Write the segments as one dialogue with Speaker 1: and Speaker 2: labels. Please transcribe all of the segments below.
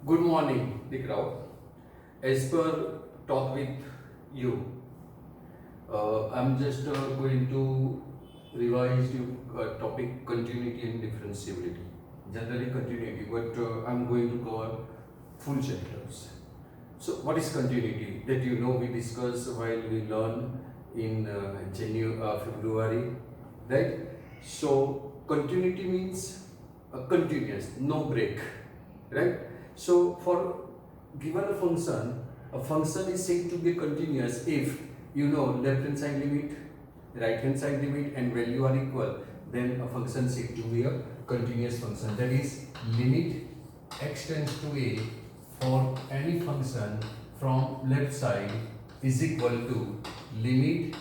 Speaker 1: Good morning, the crowd. As per talk with you, I'm just going to revise your topic continuity and differentiability. Generally continuity, but I'm going to cover full chapters. So, what is continuity? That we discuss while we learn in February, right? So, continuity means continuous, no break, right? So, for given a function is said to be continuous if left hand side limit, right hand side limit, and value are equal. Then a function is said to be a continuous function. That is, limit x tends to a for any function from left side is equal to limit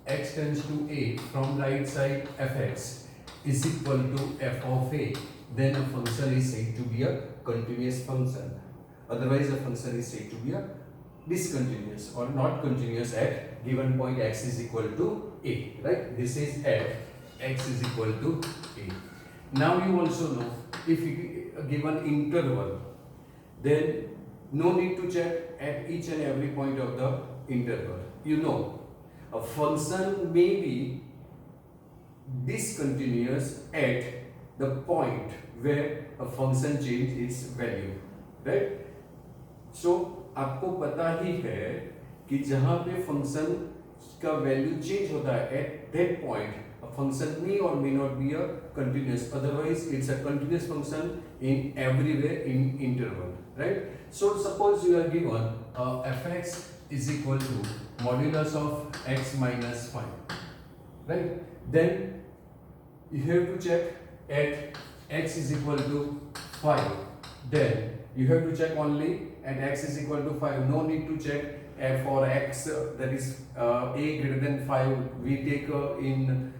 Speaker 1: x tends to a from right side fx is equal to f of a. Then a function is said to be a continuous function. Otherwise, a function is said to be a discontinuous or not continuous at given point x is equal to a. Right? This is at x is equal to a. Now you also know if a given interval, then no need to check at each and every point of the interval. A function may be discontinuous at the point where a function change its value, right? So आपको पता ही है कि जहां पे function का value change होता है at that point a function may or may not be a continuous, otherwise it's a continuous function in everywhere in interval, right? So suppose you are given fx is equal to modulus of x minus 5, right? Then you have to check at x is equal to 5. Then you have to check only at x is equal to 5. No need to check for x that is a greater than 5. We take in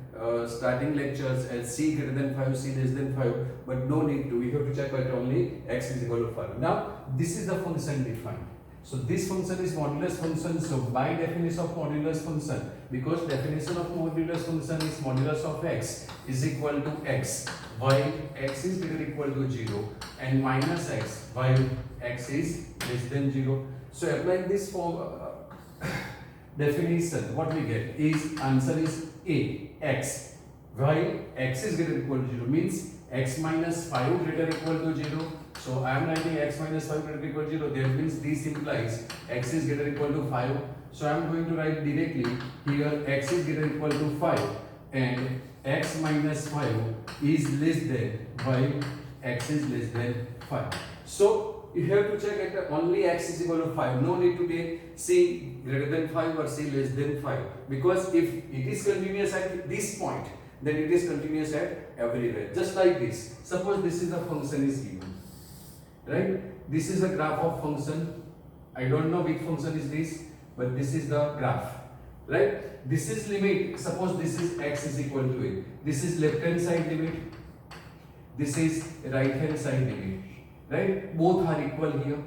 Speaker 1: starting lectures as c greater than 5, c less than 5, but no need to. We have to check at only x is equal to 5. Now this is the function defined. So this function is modulus function. So by definition of modulus function, because definition of modulus function is modulus of x is equal to x while x is greater equal to 0 and minus x while x is less than 0. So applying this form definition, what we get is answer is a x while x is greater equal to 0 means x minus 5 greater equal to 0. So I am writing x minus 5 greater equal to 0. That means this implies x is greater equal to 5. So I am going to write directly here x is greater equal to 5 and x minus 5 is less than while x is less than 5. So you have to check at only x is equal to 5. No need to take c greater than 5 or c less than 5, because if it is continuous at this point, then it is continuous at everywhere. Just like this. Suppose this is the function is given, right? This is a graph of function. I don't know which function is this, but this is the graph, right? This is limit. Suppose this is x is equal to a. This is left hand side limit. This is right hand side limit, right? Both are equal here,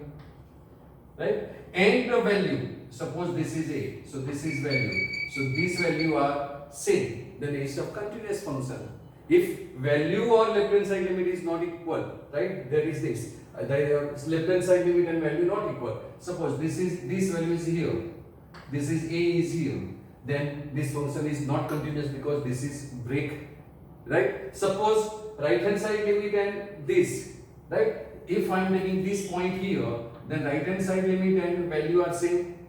Speaker 1: right? And the value. Suppose this is a. So this is value. So this value are same. Then it's a continuous function. If value or left hand side limit is not equal, right? There is this. The left hand side limit and value not equal. Suppose this value is here. This is a is here. Then this function is not continuous because this is break, right? Suppose right hand side limit and this, right? If I am taking this point here, then right hand side limit and value are same,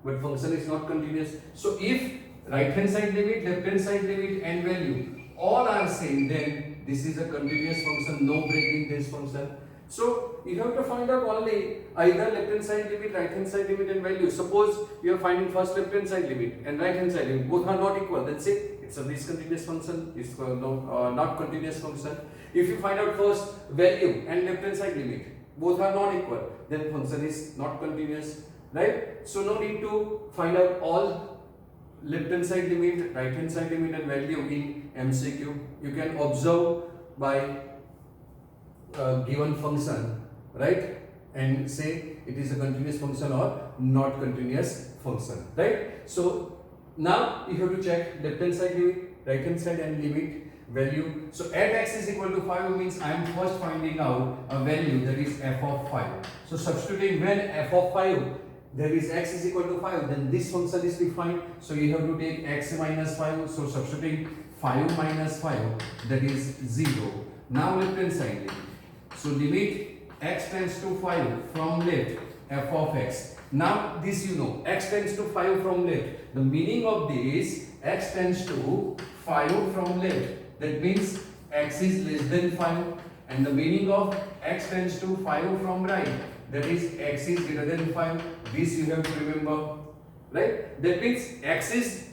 Speaker 1: but function is not continuous. So if right hand side limit, left hand side limit and value all are same, then this is a continuous function, no break in this function. So you have to find out only either left hand side limit, right hand side limit and value. Suppose you are finding first left hand side limit and right hand side limit, both are not equal, then say it's a discontinuous function, it's not continuous function. If you find out first value and left hand side limit, both are not equal, then function is not continuous, right? So no need to find out all left hand side limit, right hand side limit and value in MCQ. You can observe by given function, right, and say it is a continuous function or not continuous function, right? So now you have to check left hand side limit, right hand side and limit value. So at x is equal to 5 means I am first finding out a value, that is f of 5. So substituting when f of 5, that is x is equal to 5, then this function is defined. So you have to take x minus 5. So substituting 5 minus 5, that is 0. Now left hand side limit. So limit x tends to 5 from left, f of x. Now this you know, x tends to 5 from left. The meaning of this, x tends to 5 from left. That means x is less than 5. And the meaning of x tends to 5 from right, that is x is greater than 5. This you have to remember, right? That means x is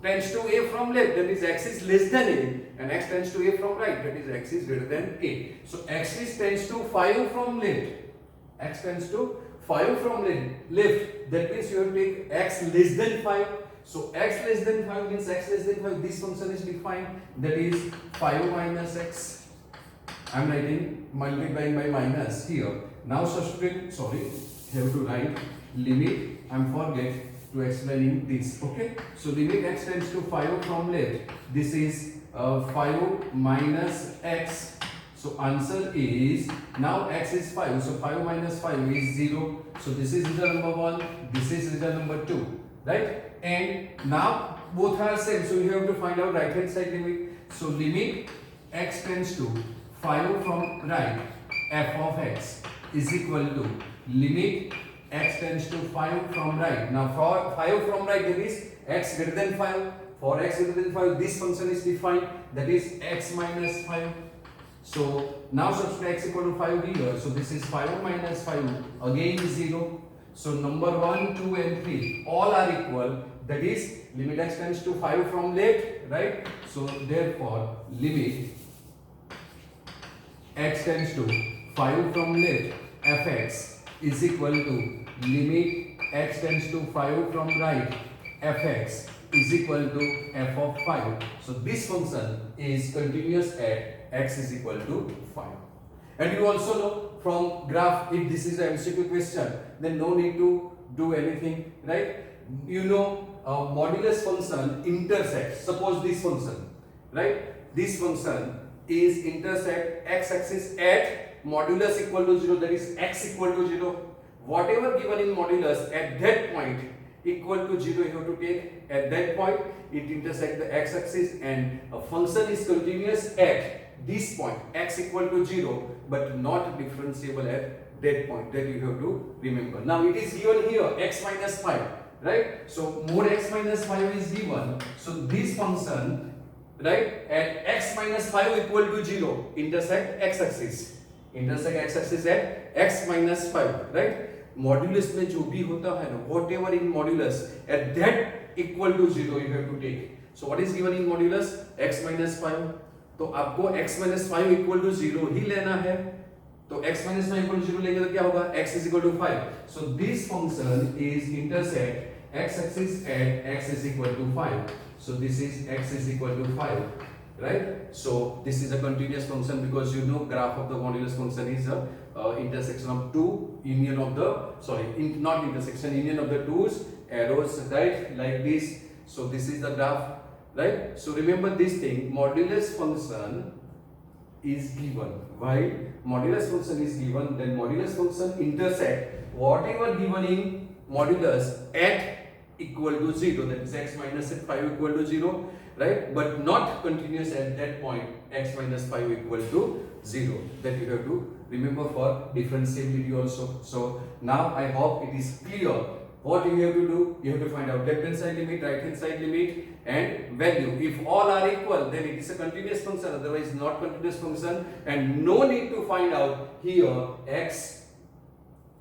Speaker 1: tends to a from left, that is x is less than a, and x tends to a from right, that is x is greater than a. So x is tends to 5 from left, x tends to 5 from left, that means you have to take x less than 5. So x less than 5 means x less than 5, this function is defined, that is 5 minus x. I am writing multiplying by minus here. Now substitute, sorry, have to write limit, I am forget to explaining this, okay? So limit x tends to 5 from left, this is 5 minus x. So answer is, now x is 5, so 5 minus 5 is 0. So this is result number 1, this is result number 2, right? And now both are same, so you have to find out right hand side limit. So limit x tends to 5 from right, f of x is equal to limit x tends to 5 from right. Now for 5 from right, there is x greater than 5. For x greater than 5, this function is defined, that is x minus 5. So now substitute x equal to 5 here. So this is 5 minus 5, again 0. So number 1, 2 and 3 all are equal, that is limit x tends to 5 from left, right? So therefore limit x tends to 5 from left, fx is equal to limit x tends to 5 from right, fx is equal to f of 5. So this function is continuous at x is equal to 5. And you also know from graph, if this is an MCQ question, then no need to do anything, right? You know modulus function intersects, suppose this function, right? This function is intersect x-axis at modulus equal to 0, that is x equal to 0. Whatever given in modulus at that point equal to 0, you have to take at that point, it intersects the x-axis, and a function is continuous at this point, x equal to 0, but not differentiable at that point. That you have to remember. Now it is given here x minus 5, right? So mod x minus 5 is given. So this function, right, at x minus 5 equal to 0 intersect x-axis. Intersect x-axis at x minus 5, right? Modulus में जो भी होता है ना, whatever in modulus at that equal to 0 you have to take. So what is given in modulus? x minus 5. तो आपको x minus 5 equal to 0 ही लेना है. तो x minus 5 equal to 0 लेंगे तो क्या होगा? x is equal to 5. So this function is intersect x-axis at x is equal to 5. So this is x is equal to 5, right? So this is a continuous function, because you know graph of the modulus function is a intersection of two union of the not intersection, union of the two arrows, right, like this. So this is the graph, right? So remember this thing, modulus function is given. Why modulus function is given? Then modulus function intersect whatever given in modulus at equal to 0, that is x minus 5 equal to 0, right? But not continuous at that point, x minus 5 equal to 0. That you have to remember for differentiability also. So now I hope it is clear. What you have to do, you have to find out left hand side limit, right hand side limit, and value. If all are equal, then it is a continuous function, otherwise not continuous function, and no need to find out here x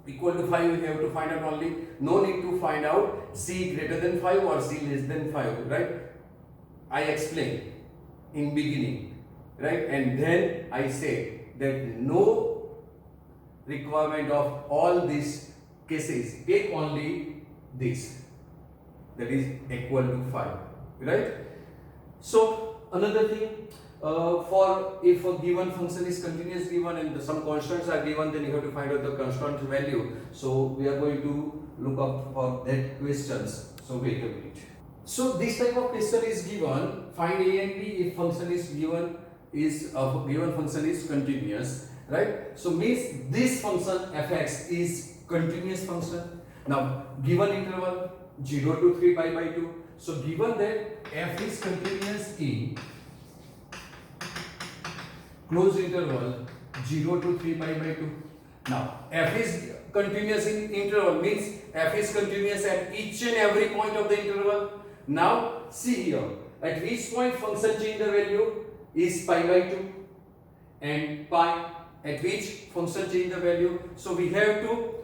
Speaker 1: equal to 5, you have to find out only. No need to find out c greater than 5 or c less than 5, right? I explained in beginning, right? And then I say that no requirement of all these cases, take only this, that is equal to 5, right? So another thing, for if a given function is continuous given and some constants are given, then you have to find out the constant value. So we are going to look up for that questions. So wait a minute. So this type of question is given, find a and b if function is given, is given function is continuous, right? So means this function fx is continuous function. Now given interval 0 to 3 pi by 2, so given that f is continuous in closed interval 0 to 3 pi by 2. Now f is continuous in interval means f is continuous at each and every point of the interval. Now see here, at which point function change the value is pi by 2 and pi, at which function change the value. So we have to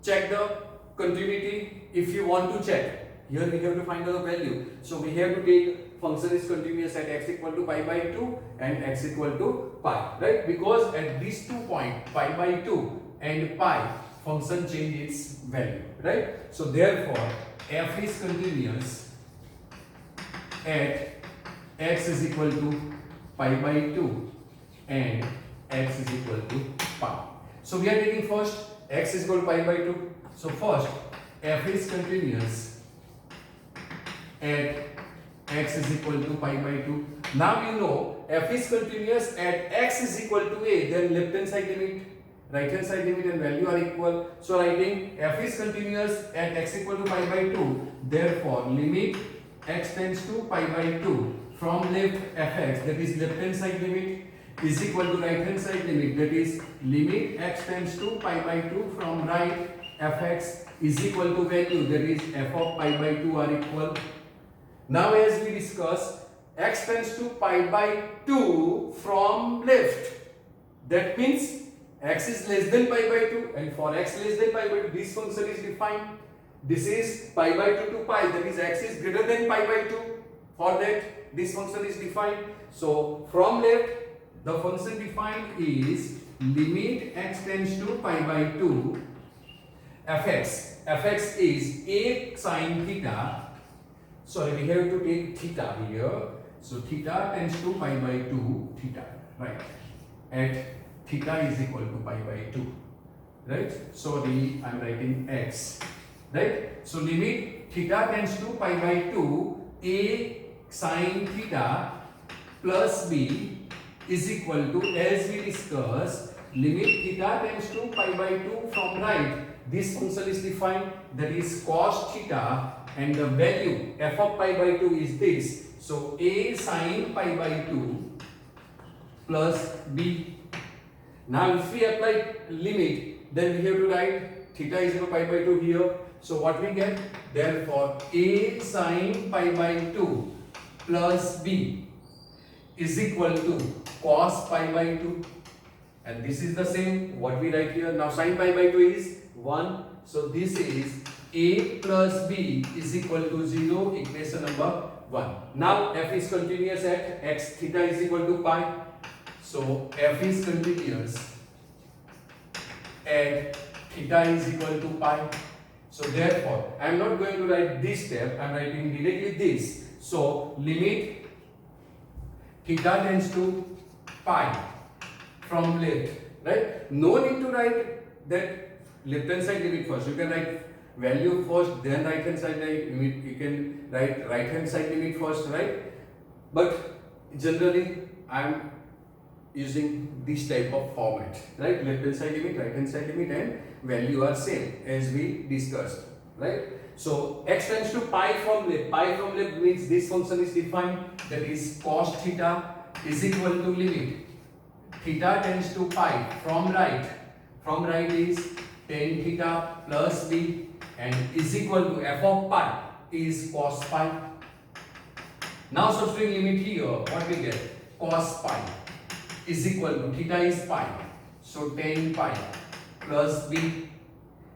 Speaker 1: check the continuity. If you want to check, here we have to find the value. So we have to take function is continuous at x equal to pi by 2 and x equal to pi, right? Because at these 2 points, pi by 2 and pi, function change its value, right? So therefore f is continuous at x is equal to pi by 2 and x is equal to pi. So we are taking first x is equal to pi by 2. So first f is continuous at x is equal to pi by 2. Now you know f is continuous at x is equal to a, then left hand side limit, right hand side limit and value are equal. So writing f is continuous at x equal to pi by 2, therefore limit x tends to pi by 2 from left fx, that is left hand side limit, is equal to right hand side limit, that is limit x tends to pi by 2 from right fx is equal to value, that is f of pi by 2 are equal. Now as we discuss, x tends to pi by 2 from left, that means x is less than pi by 2, and for x less than pi by 2 this function is defined. This is pi by 2 to pi, that is x is greater than pi by 2, for that this function is defined. So from left the function defined is limit x tends to pi by 2 fx. Fx is a sine theta, sorry we have to take theta here, so theta tends to pi by 2 theta, right, at theta is equal to pi by 2, right? Sorry, I am writing x, right? So limit theta tends to pi by 2 a sine theta plus b is equal to, as we discussed, limit theta tends to pi by 2 from right, this function is defined, that is cos theta, and the value f of pi by 2 is this, so a sine pi by 2 plus b. Now if we apply limit, then we have to write theta is equal to pi by 2 here. So what we get? Therefore a sine pi by 2 plus b is equal to cos pi by 2, and this is the same what we write here. Now sin pi by 2 is 1, so this is a plus b is equal to 0, equation number 1. Now f is continuous at x theta is equal to pi, so f is continuous at theta is equal to pi. So therefore I am not going to write this step, I am writing directly this. So limit theta tends to pi from left, right? No need to write that left hand side limit first. You can write value first, then right hand side limit. You can write right hand side limit first, right? But generally I am using this type of format, right? Left hand side limit, right hand side limit, and value are same as we discussed, right? So x tends to pi from left. Pi from left means this function is defined, that is cos theta is equal to limit theta tends to pi from right. From right is tan theta plus b, and is equal to f of pi is cos pi. Now substituting limit here, what we get? Cos pi is equal to theta is pi, so tan pi plus b,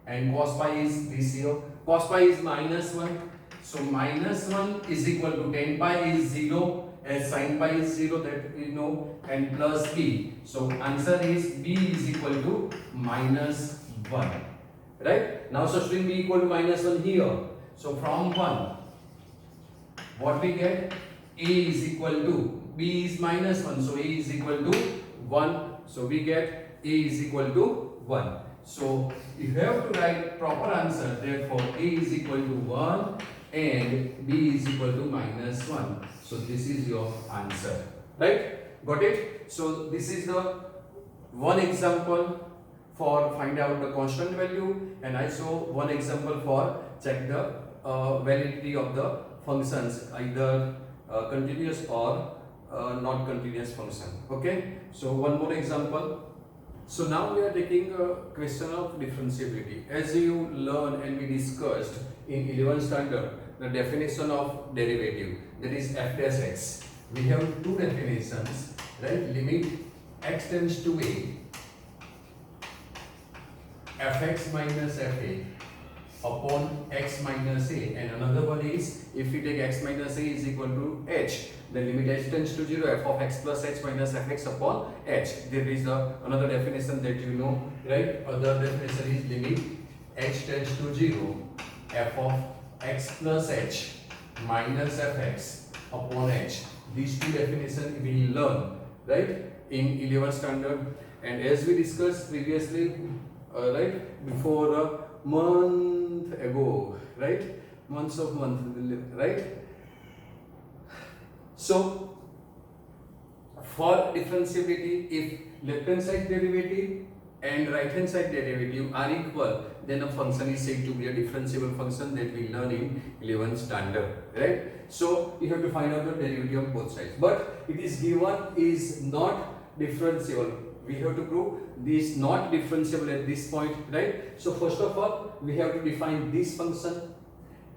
Speaker 1: and cos pi is this here. Cos pi is minus 1, so minus 1 is equal to tan pi is 0, as sin pi is 0, that we know, and plus b. So answer is b is equal to minus 1, right? Now substituting b equal to minus 1 here, so from 1 what we get? A is equal to, b is minus 1, so a is equal to 1, so we get a is equal to 1. So you have to write proper answer, therefore a is equal to 1 and b is equal to -1. So this is your answer, right? Got it? So this is the one example for find out the constant value, and also one example for check the validity of the functions, either continuous or not continuous function. Okay, so one more example. So now we are taking a question of differentiability. As you learn and we discussed in 11th standard, the definition of derivative, that is f dash x. We have two definitions, right? Limit x tends to a, fx minus fa upon x minus a, and another one is if we take x minus a is equal to h, then limit h tends to 0, f of x plus h minus fx upon h. There is another definition that you know, right? Other definition is limit h tends to 0, f of x plus h minus fx upon h. These two definitions we learn, right, in 11th standard. And as we discussed previously, right, before a month ago, right, right. So for differentiability, if left hand side derivative and right hand side derivative are equal, then a function is said to be a differentiable function, that we learn in 11th standard, right? So you have to find out the derivative of both sides, but it is given is not differentiable. We have to prove this not differentiable at this point, right? So first of all, we have to define this function,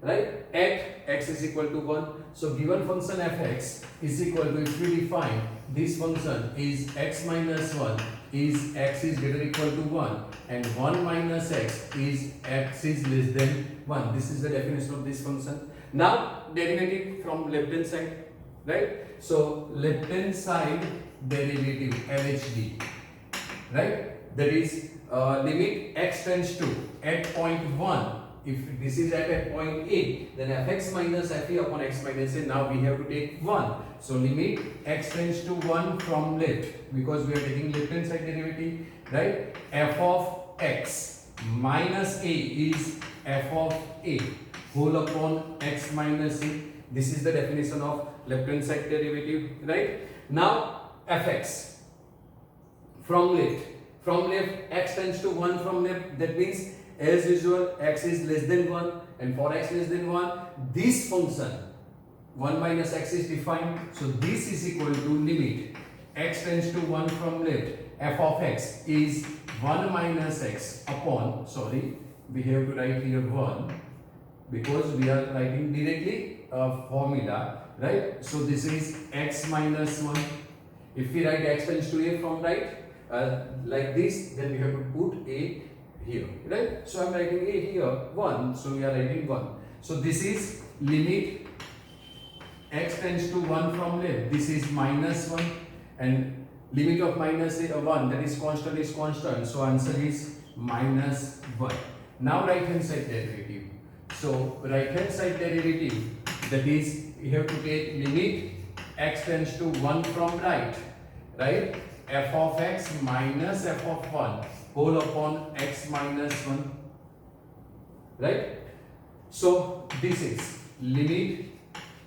Speaker 1: right, at x is equal to 1. So given function fx is equal to, if we define this function is x minus 1 is x is greater or equal to 1, and 1 minus x is less than 1. This is the definition of this function. Now derivative from left hand side, right? So left hand side derivative LHD, right? That is limit x tends to at point 1. If this is at point A, then fx minus fa upon x minus a. Now we have to take 1. So limit x tends to 1 from left, because we are taking left hand side derivative, right? F of x minus a is f of a whole upon x minus a. This is the definition of left hand side derivative, right? Now fx from left x tends to 1 from left. That means as usual x is less than 1, and for x less than 1, this function 1 minus x is defined. So this is equal to limit x tends to 1 from left, f of x is 1 minus x upon, sorry, we have to write here 1 because we are writing directly a formula, right? So this is x minus 1. If we write x tends to a from right, like this, then we have to put a here, right? So I'm writing a here 1, so we are writing 1. So this is limit x tends to 1 from left, this is minus 1, and limit of minus a 1, that is constant, so answer is minus 1. Now right hand side derivative. So right hand side derivative, that is you have to take limit x tends to 1 from right, f of x minus f of 1 whole upon x minus 1, right? So this is limit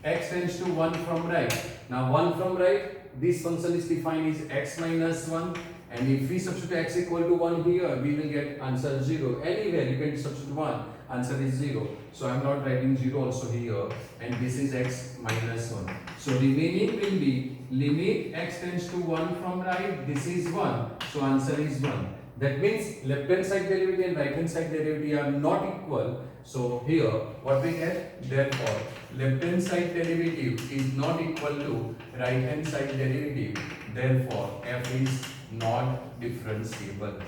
Speaker 1: x tends to 1 from right. Now 1 from right, this function is defined as x minus 1, and if we substitute x equal to 1 here, we will get answer 0. Anywhere you can substitute 1, answer is 0. So I am not writing 0 also here, and this is x minus 1. So remaining will be limit x tends to 1 from right, this is 1, so answer is 1. That means left hand side derivative and right hand side derivative are not equal. So here what we get, therefore left hand side derivative is not equal to right hand side derivative, therefore f is not differentiable.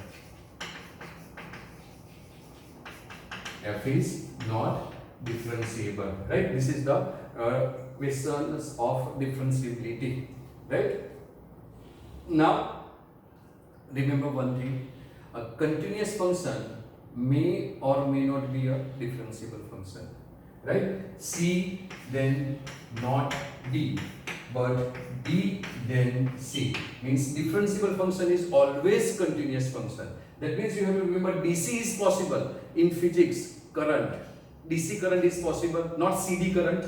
Speaker 1: F is not differentiable, right? This is the questions of differentiability, right? Now remember one thing, a continuous function may or may not be a differentiable function, right? C then not D, but D then C. Means differentiable function is always continuous function. That means you have to remember DC is possible in physics, current. DC current is possible, not CD current.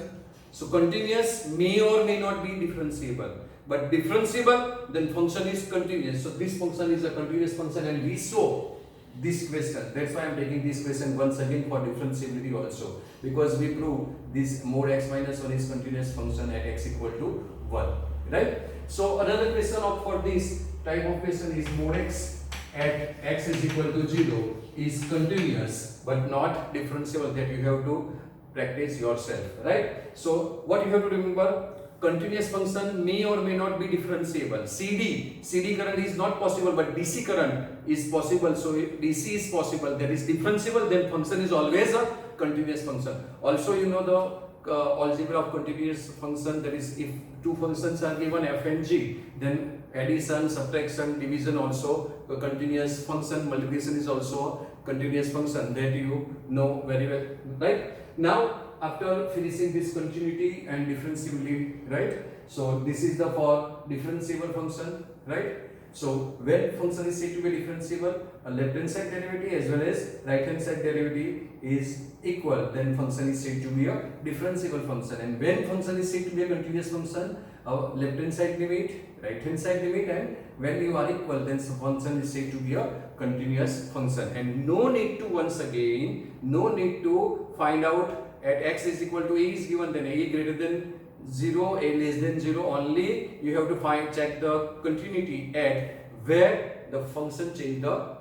Speaker 1: So continuous may or may not be differentiable, but differentiable, then function is continuous. So this function is a continuous function, and we saw this question. That's why I am taking this question once again for differentiability also, because we prove this mod x minus 1 is continuous function at x equal to 1, right? So another question for this type of question is mod x at x is equal to 0 is continuous but not differentiable. That you have to practice yourself, right? So what you have to remember, continuous function may or may not be differentiable. CD current is not possible, but DC current is possible. So if DC is possible, that is differentiable, then function is always a continuous function. Also, you know the algebra of continuous function, that is if two functions are given f and g, then addition, subtraction, division also a continuous function, multiplication is also a continuous function, that you know very well, right? Now after finishing this continuity and differentiability, right? So this is the for differentiable function, right? So when function is said to be differentiable, a left hand side derivative as well as right hand side derivative is equal, then function is said to be a differentiable function. And when function is said to be a continuous function, our left hand side limit, right hand side limit, and when you are equal, then function is said to be a continuous function. And no need to, once again, no need to find out at x is equal to a is given, then a greater than 0, a less than 0, only you have to check the continuity at where the function change the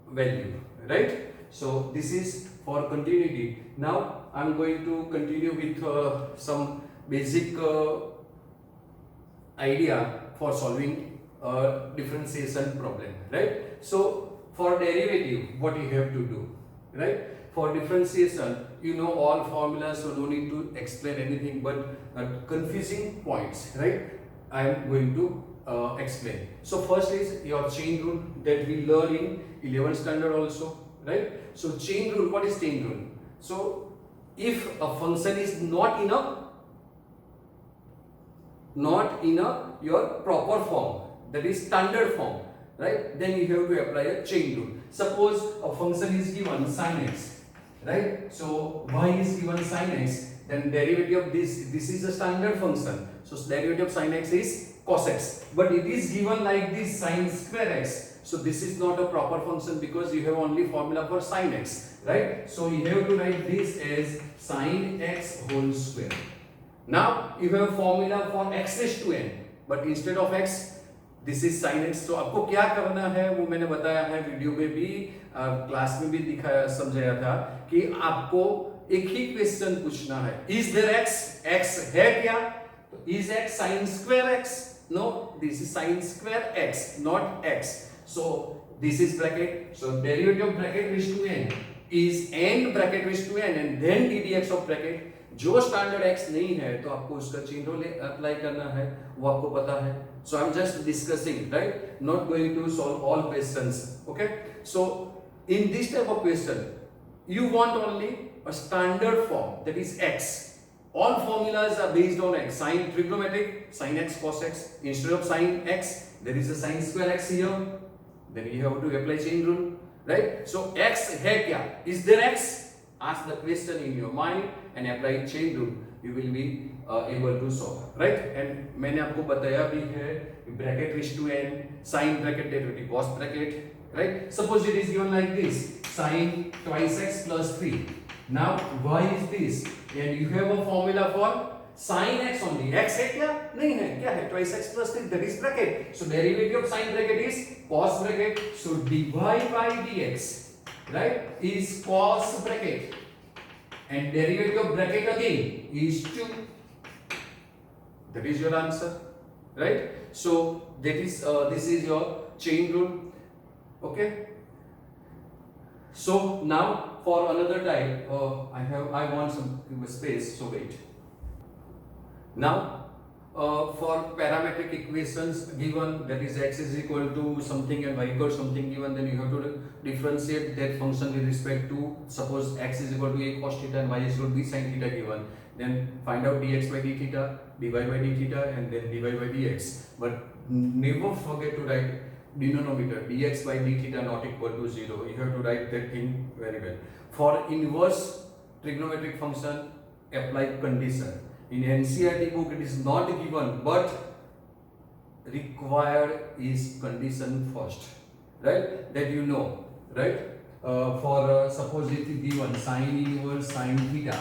Speaker 1: value, right? So this is for continuity. Now I am going to continue with some basic idea for solving a differentiation problem, right? So for derivative, what you have to do, right? For differentiation, you know all formulas, so no need to explain anything, but confusing points, right? I am going to explain. So first is your chain rule that we learn in 11th standard also, right? So chain rule, what is chain rule? So if a function is not in your proper form, that is standard form, right, then you have to apply a chain rule. Suppose a function is given sin x, right? So y is given sin x, then derivative of this is a standard function, so derivative of sin x is cos x, but it is given like this sin square x. So this is not a proper function because you have only formula for sin x, right? So you have to write this as sin x whole square. Now you have formula for x raised to n, but instead of x, this is sin x. तो आपको क्या करना है वो मैंने बताया है video में भी, क्लास में भी दिखाया समझाया था कि आपको एक ही क्वेश्चन पूछना है, इज देयर एक्स, एक्स है क्या? तो is x sin square x? No, this is sin square x, not x. So this is bracket, so derivative of bracket raised to n is n bracket raised to n and then ddx of bracket. जो standard x नहीं है तो आपको उसका chain rule apply करना है, वो आपको पता है. So I'm just discussing, right? Not going to solve all questions, okay? So in this type of question, you want only a standard form, that is x. All formulas are based on x. Sin trigonometric, sin x cos x. Instead of sin x, there is a sin square x here. Then you have to apply chain rule, right? So x है क्या? Is there x? Ask the question in your mind and apply chain rule. You will be able to solve, right? And मैंने आपको बताया भी है bracket raised to n, sin bracket derivative cos bracket, right? Suppose it is given like this, sin twice x plus 3. Now y is this, and you have a formula for sin x only. x है क्या? नहीं है. क्या है? twice x plus 3, that is bracket. So derivative of sin bracket is cos bracket. So dy by dx, right, is cos bracket, and derivative of bracket again is 2. That is your answer, right? So that is this is your chain rule, okay? So now for another type, I want some space, so wait. Now for parametric equations given, that is x is equal to something and y equal to something given, then you have to differentiate that function with respect to, suppose x is equal to a cos theta and y is equal to b sin theta given, then find out dx by d theta, dy by d theta, and then dy by dx. But never forget to write denominator, dx by d theta not equal to 0. You have to write that thing very well. For inverse
Speaker 2: trigonometric function, apply condition. In NCERT book it is not given, but required is condition first, right? That you know, right? Suppose it is given sin inverse sin theta,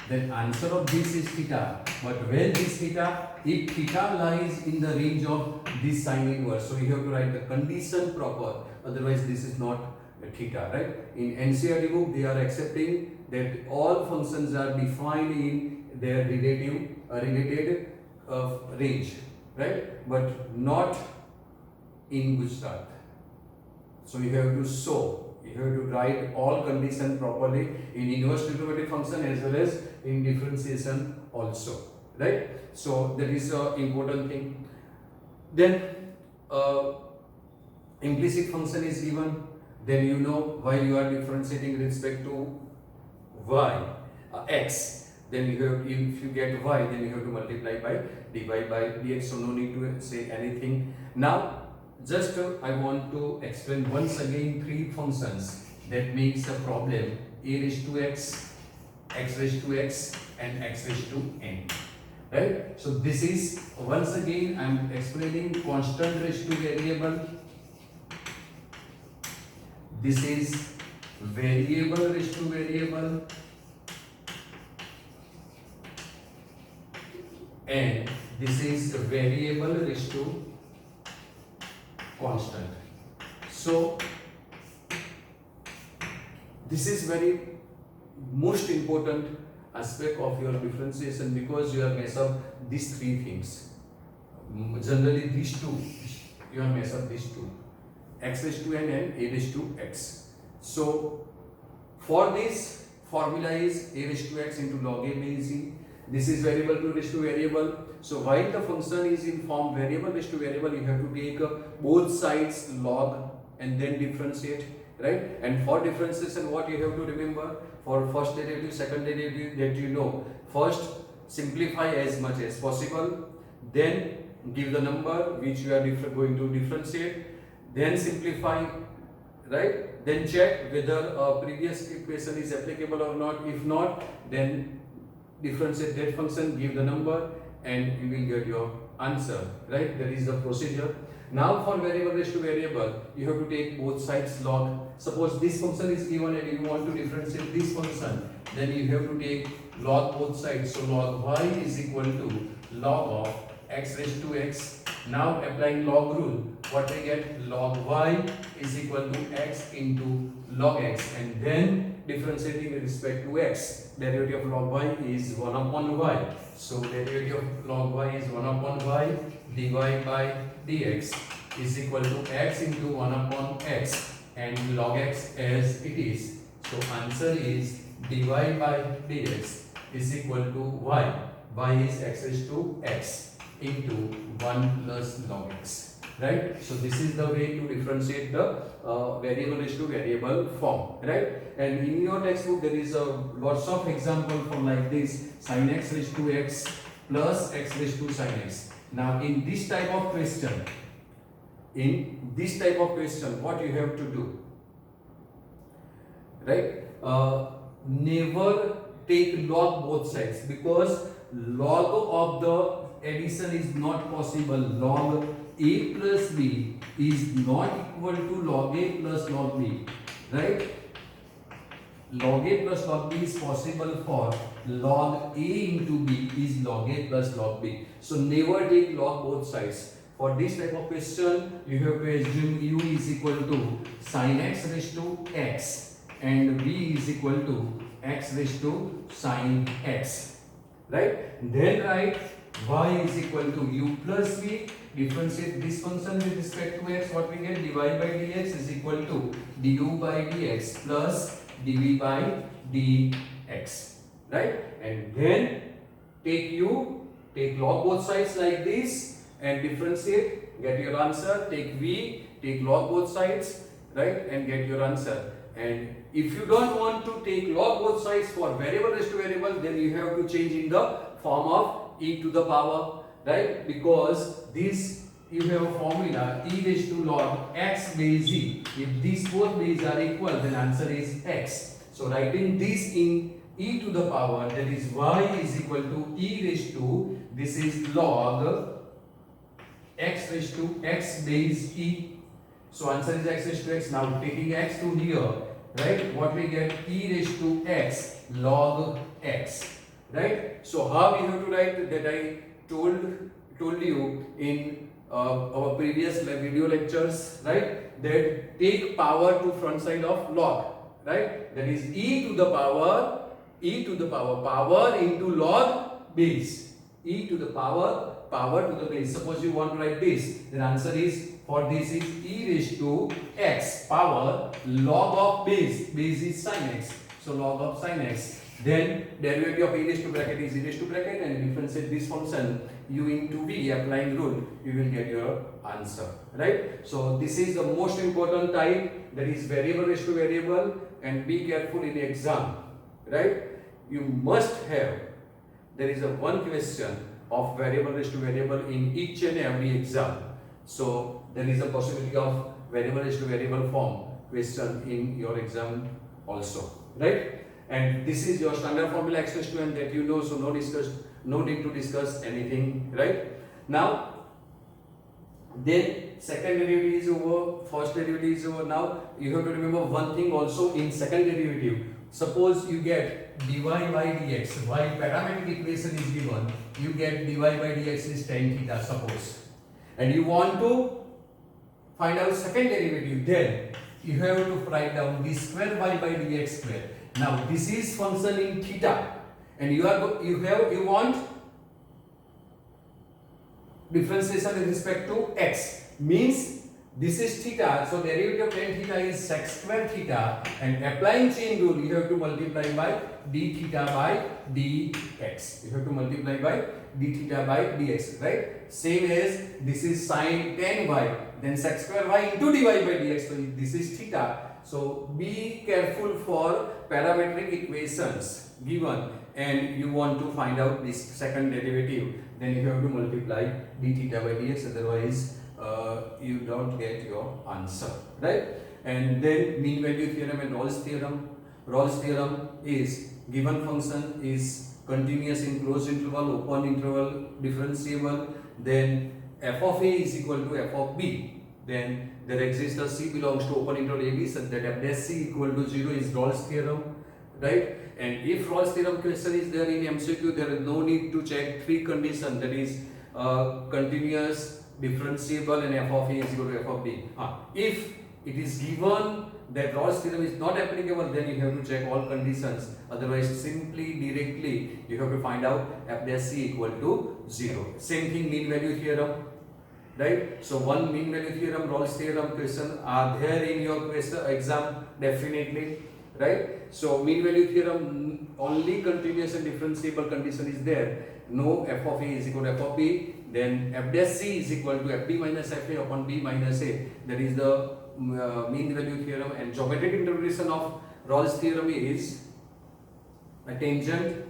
Speaker 2: then answer of this is theta. But when this theta, if theta lies in the range of this sin inverse, so you have to write the condition proper. Otherwise, this is not a theta, right? In NCERT book, they are accepting that all functions are defined in their related range, right? But not in Gujarat. So you have to show, you have to write all condition properly in inverse trigonometric function as well as in differentiation also, right? So that is an important thing. Then implicit function is given, then you know while you are differentiating with respect to y, x, then you have, if you get y, then you have to multiply by dy by dx, so no need to say anything. Now just I want to explain once again three functions that makes a problem: a raised to x, x raised to x, and x raised to n. Right? So this is once again I am explaining constant raised to variable. This is variable raised to variable, and this is variable raised to constant. So this is very most important aspect of your differentiation, because you have messed up these three things. Generally these two, you have messed up these two, x raised to n and a raised to x. So for this formula is a raised to x into log a base e. This is variable to raised to variable. So while the function is in form variable raised to variable, you have to take both sides log and then differentiate, right? And for differentiation, what you have to remember, for first derivative, second derivative, that you know, first simplify as much as possible, then give the number which you are going to differentiate, then simplify, right? Then check whether a previous equation is applicable or not. If not, then differentiate that function, give the number, and you will get your answer, right? That is the procedure. Now for variable raised to variable, you have to take both sides log. Suppose this function is given and you want to differentiate this function, then you have to take log both sides. So log y is equal to log of x raised to x. Now applying log rule, what we get? Log y is equal to x into log x, and then differentiating with respect to x. Derivative of log y is 1 upon y. So derivative of log y is 1 upon y. dy by dx is equal to x into 1 upon x and log x as it is. So answer is dy by dx is equal to y. Y is x raised to x into 1 plus log x. Right? So this is the way to differentiate the variable raised to variable form. Right? And in your textbook there is lots of example from like this: sin x raised to x plus x raised to sin x. Now in this type of question, what you have to do, right? Never take log both sides, because log of the addition is not possible. Log a plus b is not equal to log a plus log b, right? Log a plus log b is possible for log a into b is log a plus log b. So never take log both sides. For this type of question, you have to assume u is equal to sin x raised to x and b is equal to x raised to sin x, right? Then write y is equal to u plus b. Differentiate this function with respect to x. What we get? Dy by dx is equal to du by dx plus dv by dx, right? And then take log both sides like this and differentiate, get your answer. Take v, take log both sides, right, and get your answer. And if you don't want to take log both sides for variable raised to variable, then you have to change in the form of e to the power, right? Because this, you have a formula e raised to log x base e. If these both base are equal, then answer is x. So writing this in e to the power, that is y is equal to e raised to, this is log x raised to x base e. So answer is x raised to x. Now taking x to here, right, what we get, e raised to x log x, right? So how we have to write that, I told you in our previous video lectures, right, that take power to front side of log, right, that is e to the power, power into log base, e to the power to the base. Suppose you want to write this, then answer is, for this is e raised to x power log of base is sin x, so log of sin x. Then derivative of e raised to bracket is e raised to bracket, and differentiate this function u into v, applying rule, you will get your answer, right? So this is the most important type, that is variable raised to variable, and be careful in exam, right? You must have, there is a one question of variable raised to variable in each and every exam. So there is a possibility of variable raised to variable form question in your exam also, right? And this is your standard formula x raised to n that you know, so no need to discuss anything, right? Now, then second derivative is over, first derivative is over. Now you have to remember one thing also in second derivative. Suppose you get dy by dx, while parametric equation is given, you get dy by dx is tan theta, suppose, and you want to find out second derivative, then you have to write down d square y by dx square. Now this is function in theta, and you want differentiation with respect to x, means this is theta, so derivative of tan theta is sec square theta, and applying chain rule, you have to multiply by d theta by dx. You have to multiply by d theta by dx, right? Same as this is sin tan y, then sec square y into dy by dx. So this is theta. So be careful for parametric equations given, and you want to find out this second derivative, then you have to multiply d theta by dx, otherwise you don't get your answer, right? And then mean value theorem and Rolle's theorem. Rolle's theorem is given function is continuous in closed interval, open interval, differentiable, then f of a is equal to f of b, then there exists a c belongs to open interval ab such that f dash c equal to 0 is Rolle's theorem, right? And if Rolle's theorem question is there in MCQ, there is no need to check three conditions, that is continuous, differentiable, and f of a is equal to f of b. If it is given that Rolle's theorem is not applicable, then you have to check all conditions, otherwise simply directly you have to find out f dash c equal to 0. Same thing mean value theorem, right? So one mean value theorem, Rolle's theorem question are there in your question exam definitely, right? So mean value theorem, only continuous and differentiable condition is there, no f of a is equal to f of b, then f dash c is equal to f b minus f a upon b minus a, that is the mean value theorem. And geometric interpretation of Rolle's theorem is a tangent,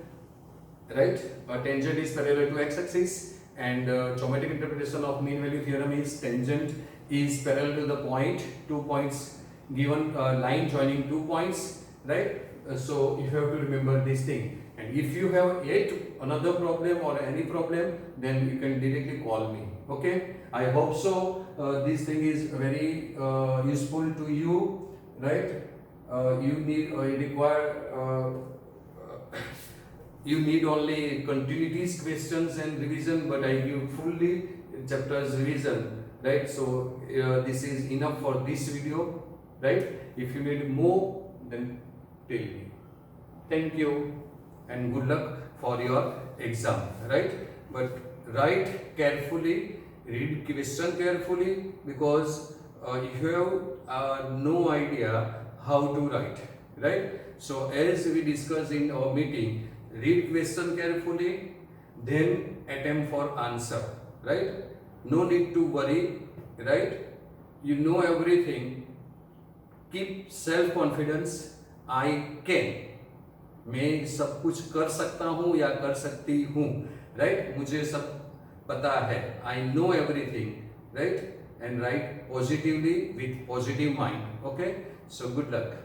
Speaker 2: right? A tangent is parallel to x-axis, and geometric interpretation of mean value theorem is tangent is parallel to the point, 2 points given, line joining 2 points, right? So you have to remember this thing. And if you have yet another problem or any problem, then you can directly call me. Okay, I hope so. This thing is very useful to you, right? You need only continuities, questions, and revision, but I give fully chapters revision, right? So this is enough for this video, right? If you need more, then tell me. Thank you and good luck for your exam, right? But write carefully, read question carefully, because you have no idea how to write, right? So as we discussed in our meeting, read question carefully, then attempt for answer, right? No need to worry, right? You know everything. Keep self confidence. I can, मैं सब कुछ कर सकता हूँ या कर सकती हूँ, राइट? मुझे सब पता है, I know everything, right? And write positively with positive mind. Okay, so good luck.